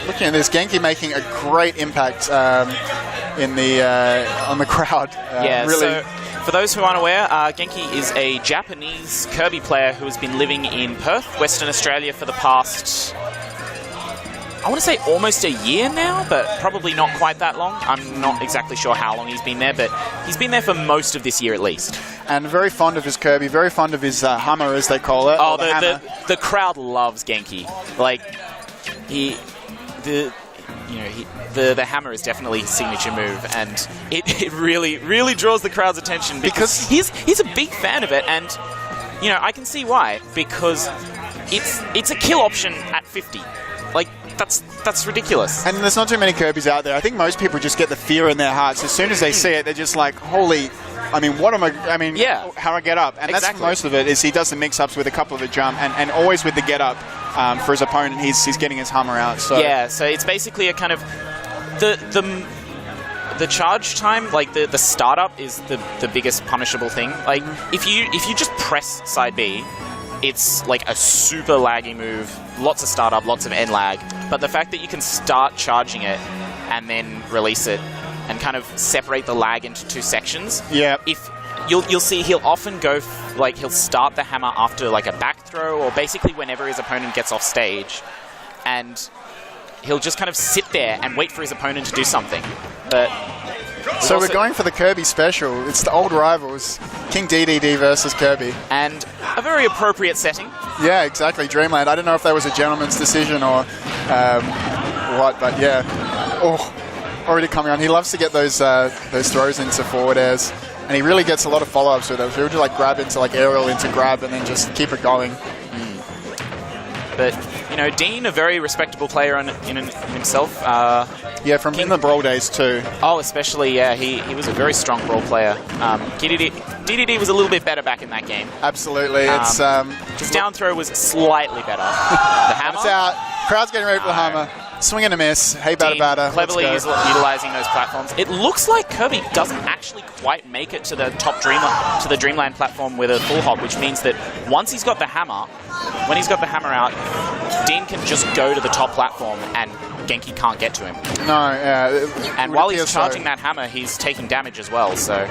looking at this, Genki making a great impact in the on the crowd. Yeah, really. so for those who aren't aware, Genki is a Japanese Kirby player who has been living in Perth, Western Australia for the past, I want to say almost a year now, but probably not quite that long. I'm not exactly sure how long he's been there, but he's been there for most of this year at least. And very fond of his Kirby, very fond of his hammer, as they call it. Oh, the crowd loves Genki. Like, the hammer is definitely his signature move, and it really draws the crowd's attention because he's a big fan of it, and you know, I can see why, because it's a kill option at 50. Like, that's ridiculous. And there's not too many Kirbys out there. I think most people just get the fear in their hearts. As soon as they see it, they're just like, holy, I mean, what am I mean, yeah, how do I get up? And that's most of it, is he does the mix-ups with a couple of the jump, and always with the get-up for his opponent, he's getting his hammer out. So yeah, so it's basically a kind of, the charge time, like the startup is the biggest punishable thing. Like, if you just press side B, it's like a super laggy move, lots of startup, lots of end lag, but the fact that you can start charging it and then release it and kind of separate the lag into two sections. Yeah. If you'll see, he'll often go like he'll start the hammer after like a back throw, or basically whenever his opponent gets off stage, and he'll just kind of sit there and wait for his opponent to do something. But so we're going for the Kirby special. It's the old rivals, King DeDeDe versus Kirby. And a very appropriate setting. Yeah, exactly, Dreamland. I don't know if that was a gentleman's decision or what, but yeah. Oh, already coming on. He loves to get those throws into forward airs, and he really gets a lot of follow-ups with them. So he'll just like grab into like aerial into grab and then just keep it going. But, you know, Dean, a very respectable player in himself. Yeah, from in the Brawl days too. Oh, especially, yeah, he was a very strong Brawl player. DeDeDe was a little bit better back in that game. Absolutely. It's his down throw was slightly better. The hammer. It's out. Crowd's getting ready for the hammer. Swing and a miss. Hey, batter. Cleverly utilizing those platforms. It looks like Kirby doesn't actually quite make it to the top Dreamland platform with a full hop, which means that once he's got the hammer, when he's got the hammer out, Dean can just go to the top platform and Genki can't get to him. No, yeah. And while he's charging that hammer, he's taking damage as well, so...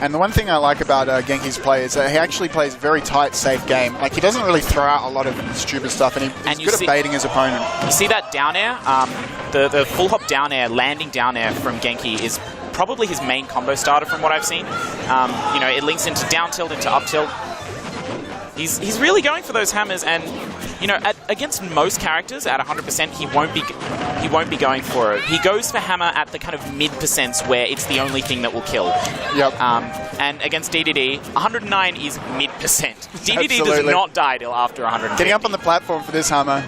And the one thing I like about Genki's play is that he actually plays a very tight, safe game. Like, he doesn't really throw out a lot of stupid stuff, and he's good at baiting his opponent. You see that down air? The full hop down air, landing down air from Genki is probably his main combo starter from what I've seen. You know, it links into down tilt, into up tilt. He's really going for those hammers, and you know, against most characters at 100%, he won't be going for it. He goes for hammer at the kind of mid percents where it's the only thing that will kill. Yep. And against DeDeDe, 109 is mid percent. DeDeDe does not die till after 150. Getting up on the platform for this hammer,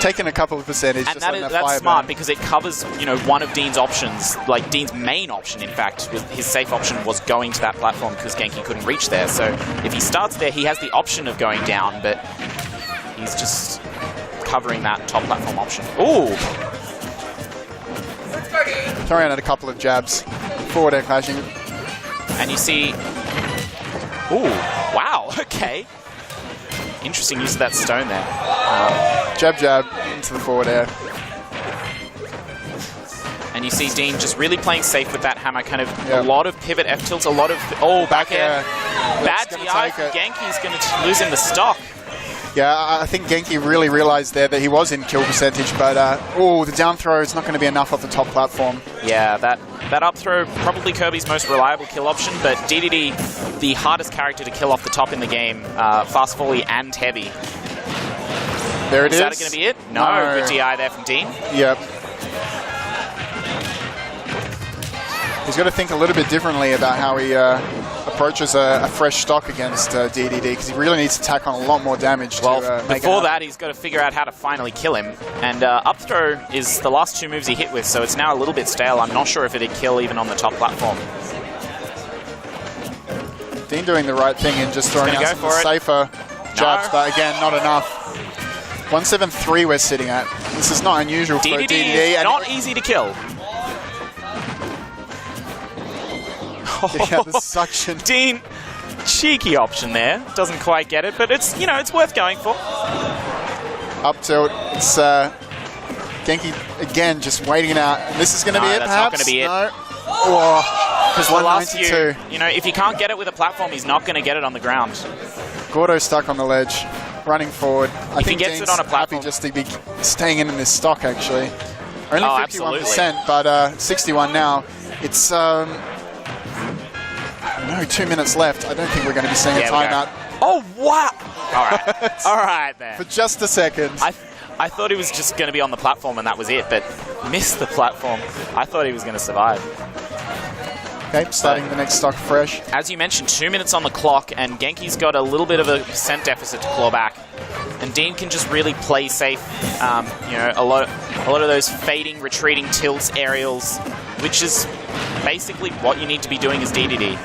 taking a couple of percentage. And that's smart because it covers, you know, one of Dean's options, like Dean's main option. In fact, his safe option was going to that platform because Genki couldn't reach there. So if he starts there, he has the option of going down, but he's just covering that top platform option. Ooh! Throwing out a couple of jabs. Forward air clashing. And you see... Ooh, wow, okay. Interesting use of that stone there. Jab into the forward air. And you see Dean just really playing safe with that hammer, kind of a lot of pivot F tilts, a lot of... Oh, back air. Bad DI from Genki's going to lose him the stock. Yeah, I think Genki really realized there that he was in kill percentage, but the down throw is not going to be enough off the top platform. Yeah, that up throw, probably Kirby's most reliable kill option, but DeDeDe, the hardest character to kill off the top in the game, fast volley and heavy. There it is. Is that going to be it? No, good DI there from Dean. Yep. He's got to think a little bit differently about how he approaches a fresh stock against DeDeDe, because he really needs to tack on a lot more damage. Well, before that, he's got to figure out how to finally kill him. And up throw is the last two moves he hit with, so it's now a little bit stale. I'm not sure if it'd kill even on the top platform. Dean doing the right thing and just throwing out some safer jabs, but again, not enough. 173 we're sitting at. This is not unusual for DeDeDe. Not easy to kill. Yeah, the suction. Dean, cheeky option there. Doesn't quite get it, but it's, you know, it's worth going for. Up tilt. It's Genki again just waiting it out. And this is going to be it, that's perhaps? not going to be it. No. Oh, Because the last few, 192. you know, if he can't get it with a platform, he's not going to get it on the ground. Gordo stuck on the ledge, running forward. I If he think gets Dean's it on a platform, happy just to be staying in this stock, actually. Only Oh, 51%, but 61 now. It's, no, 2 minutes left. I don't think we're going to be seeing a timeout. Oh, wow. All right. All right, then. For just a second. I thought he was just going to be on the platform and that was it, but missed the platform. I thought he was going to survive. Okay, starting the next stock fresh. As you mentioned, 2 minutes on the clock, and Genki's got a little bit of a percent deficit to claw back. And Dean can just really play safe. You know, a lot of those fading, retreating tilts, aerials, which is basically what you need to be doing as DeDeDe.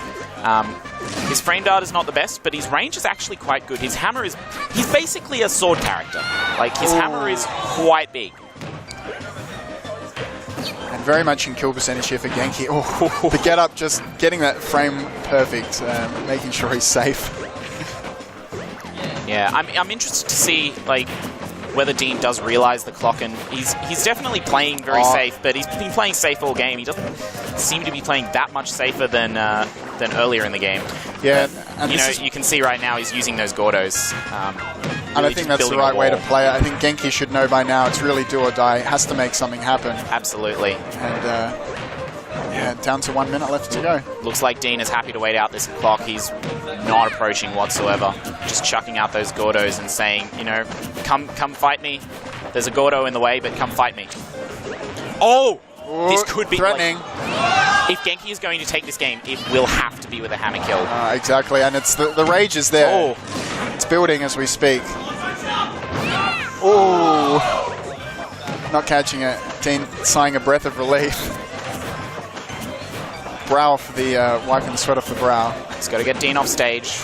His frame data is not the best, but his range is actually quite good. His hammer is... He's basically a sword character. Like, his hammer is quite big. And very much in kill percentage here for Genki. Oh, the get up, just getting that frame perfect, making sure he's safe. Yeah, I'm interested to see, like, whether Dean does realize the clock, and he's definitely playing very safe, but he's been playing safe all game. He doesn't seem to be playing that much safer than earlier in the game. Yeah, but, and you know, you can see right now he's using those Gordos. And I think that's the right way to play it. I think Genki should know by now it's really do or die. It has to make something happen. Absolutely. And yeah, down to 1 minute left to go. Looks like Dean is happy to wait out this clock. He's not approaching whatsoever. Just chucking out those Gordos and saying, you know, come fight me. There's a Gordo in the way, but come fight me. Oh! Ooh, this could be threatening. Like, if Genki is going to take this game, it will have to be with a hammer kill. Exactly, and it's the rage is there. Oh. It's building as we speak. Oh, not catching it. Dean sighing a breath of relief. Brow for the wiping the sweat off the brow. He's got to get Dean off stage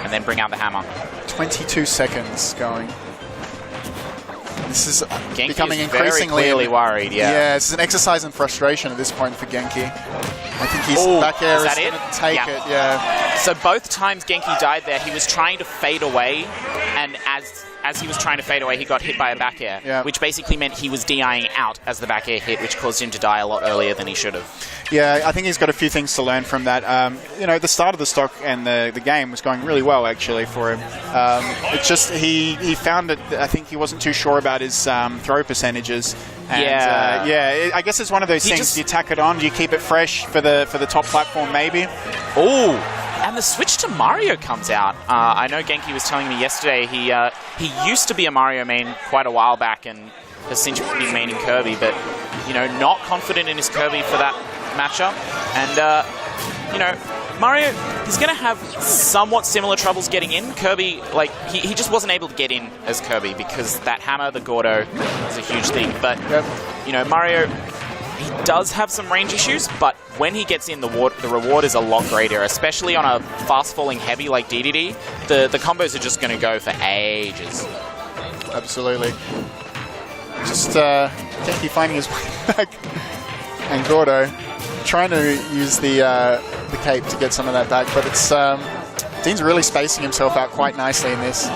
and then bring out the hammer. 22 seconds going. This is Genki becoming is increasingly very clearly worried. Yeah, this is an exercise in frustration at this point for Genki. I think his back air is going to take it. Yeah. So both times Genki died there, he was trying to fade away, and as he was trying to fade away, he got hit by a back air, which basically meant he was DIing out as the back air hit, which caused him to die a lot earlier than he should have. Yeah, I think he's got a few things to learn from that. You know, the start of the stock and the game was going really well, actually, for him. It's just he found that I think he wasn't too sure about his throw percentages. And, I guess it's one of those things. You tack it on, you keep it fresh for the top platform, maybe. Oh, and the switch to Mario comes out. I know Genki was telling me yesterday he used to be a Mario main quite a while back and has since been maining Kirby, but you know, not confident in his Kirby for that matchup. And you know, Mario, he's going to have somewhat similar troubles getting in. Kirby, like, he just wasn't able to get in as Kirby because that hammer, the Gordo, is a huge thing. But, you know, Mario, he does have some range issues, but when he gets in, the reward is a lot greater, especially on a fast-falling heavy like DeDeDe. The combos are just going to go for ages. Absolutely. Just Genki finding his way back. And Gordo trying to use the cape to get some of that back, but it's Dean's really spacing himself out quite nicely in this.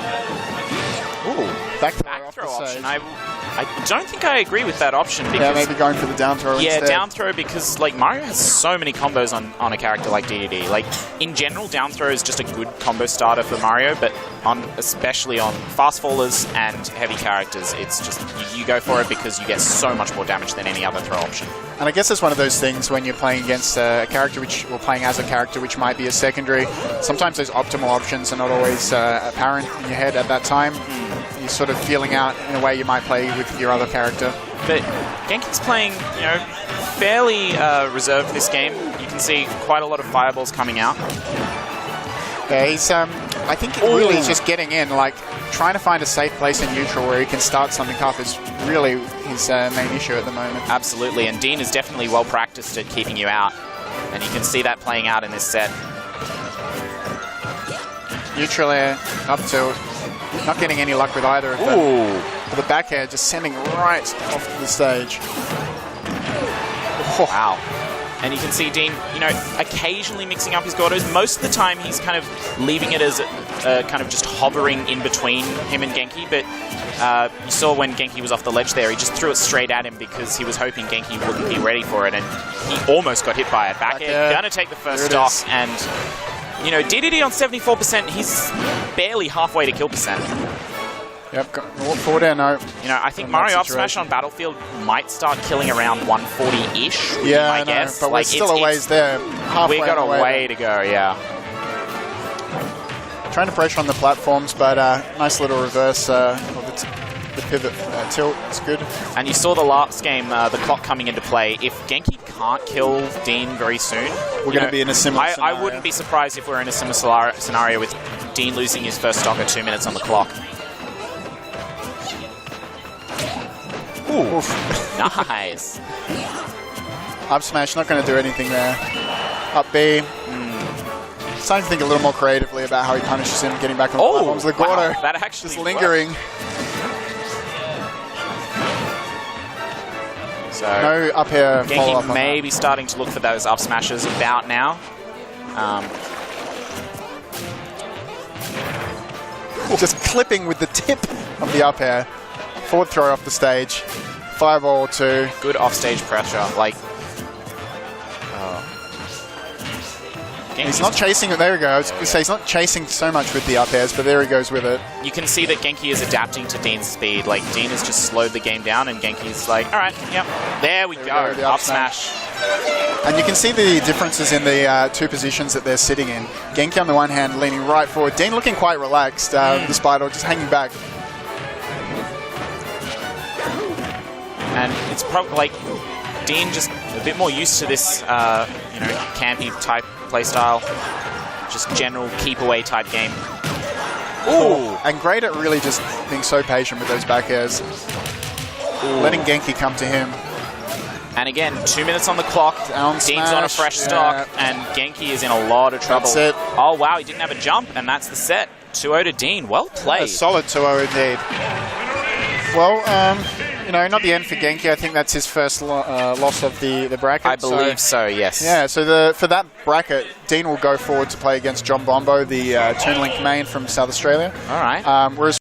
Ooh, back throw option. I don't think I agree with that option. Because, yeah, maybe going for the down throw instead. Yeah, down throw, because like Mario has so many combos on a character like DeDeDe. Like, in general, down throw is just a good combo starter for Mario, but especially on fast fallers and heavy characters, it's just you go for it because you get so much more damage than any other throw option. And I guess it's one of those things when you're playing against a character or playing as a character which might be a secondary, sometimes those optimal options are not always apparent in your head at that time. You're sort of feeling out in a way you might play with your other character. But Genki's playing, you know, fairly reserved this game. You can see quite a lot of fireballs coming out. Yeah, he's, I think really is just getting in, like, trying to find a safe place in neutral where he can start something up is really his main issue at the moment. Absolutely, and Dean is definitely well practiced at keeping you out, and you can see that playing out in this set. Neutral air, up tilt, not getting any luck with either of them. The back air just sending right off the stage. Wow. And you can see Dean, you know, occasionally mixing up his Gordos. Most of the time, he's kind of leaving it as kind of just hovering in between him and Genki. But you saw when Genki was off the ledge there, he just threw it straight at him because he was hoping Genki wouldn't be ready for it. And he almost got hit by it. Back air, gonna take the first stock. And, you know, DeDeDe on 74%, he's barely halfway to kill percent. Yep, forward air, no. You know, I think Mario Up Smash on Battlefield might start killing around 140-ish. Yeah, I know, but we're still a ways there. We got a way to go, yeah. Trying to pressure on the platforms, but nice little reverse of the pivot tilt. It's good. And you saw the last game, the clock coming into play. If Genki can't kill Dean very soon, we're going to be in a similar scenario. I wouldn't be surprised if we're in a similar scenario with Dean losing his first stock at 2 minutes on the clock. Ooh, nice. Up smash, not going to do anything there. Up B. Starting to think a little more creatively about how he punishes him, getting back on the platforms. The Gordo, that actually just lingering. So no up air follow-up. Genki may be starting to look for those up smashes about now. Just clipping with the tip of the up air. Forward throw off the stage. Fireball 2. Good offstage pressure. Like, he's not chasing it. There we go. I was going to say he's not chasing so much with the up airs, but there he goes with it. You can see that Genki is adapting to Dean's speed. Like, Dean has just slowed the game down, and Genki's like, all right, yep. There we go. Up smash. And you can see the differences in the two positions that they're sitting in. Genki on the one hand leaning right forward. Dean looking quite relaxed, despite all just hanging back. And it's probably like Dean just a bit more used to this, you know, campy type playstyle, just general keep away type game. Ooh! And great at really just being so patient with those back airs, letting Genki come to him. And again, 2 minutes on the clock. Dean's smash, on a fresh stock, and Genki is in a lot of trouble. That's it. Oh wow, he didn't have a jump, and that's the set. 2-0 to Dean. Well played. A solid 2-0 indeed. Well, you know, not the end for Genki. I think that's his first loss of the bracket. I believe so, yes. Yeah, so for that bracket, Dean will go forward to play against John Bombo, the Toonlink main from South Australia. All right. Whereas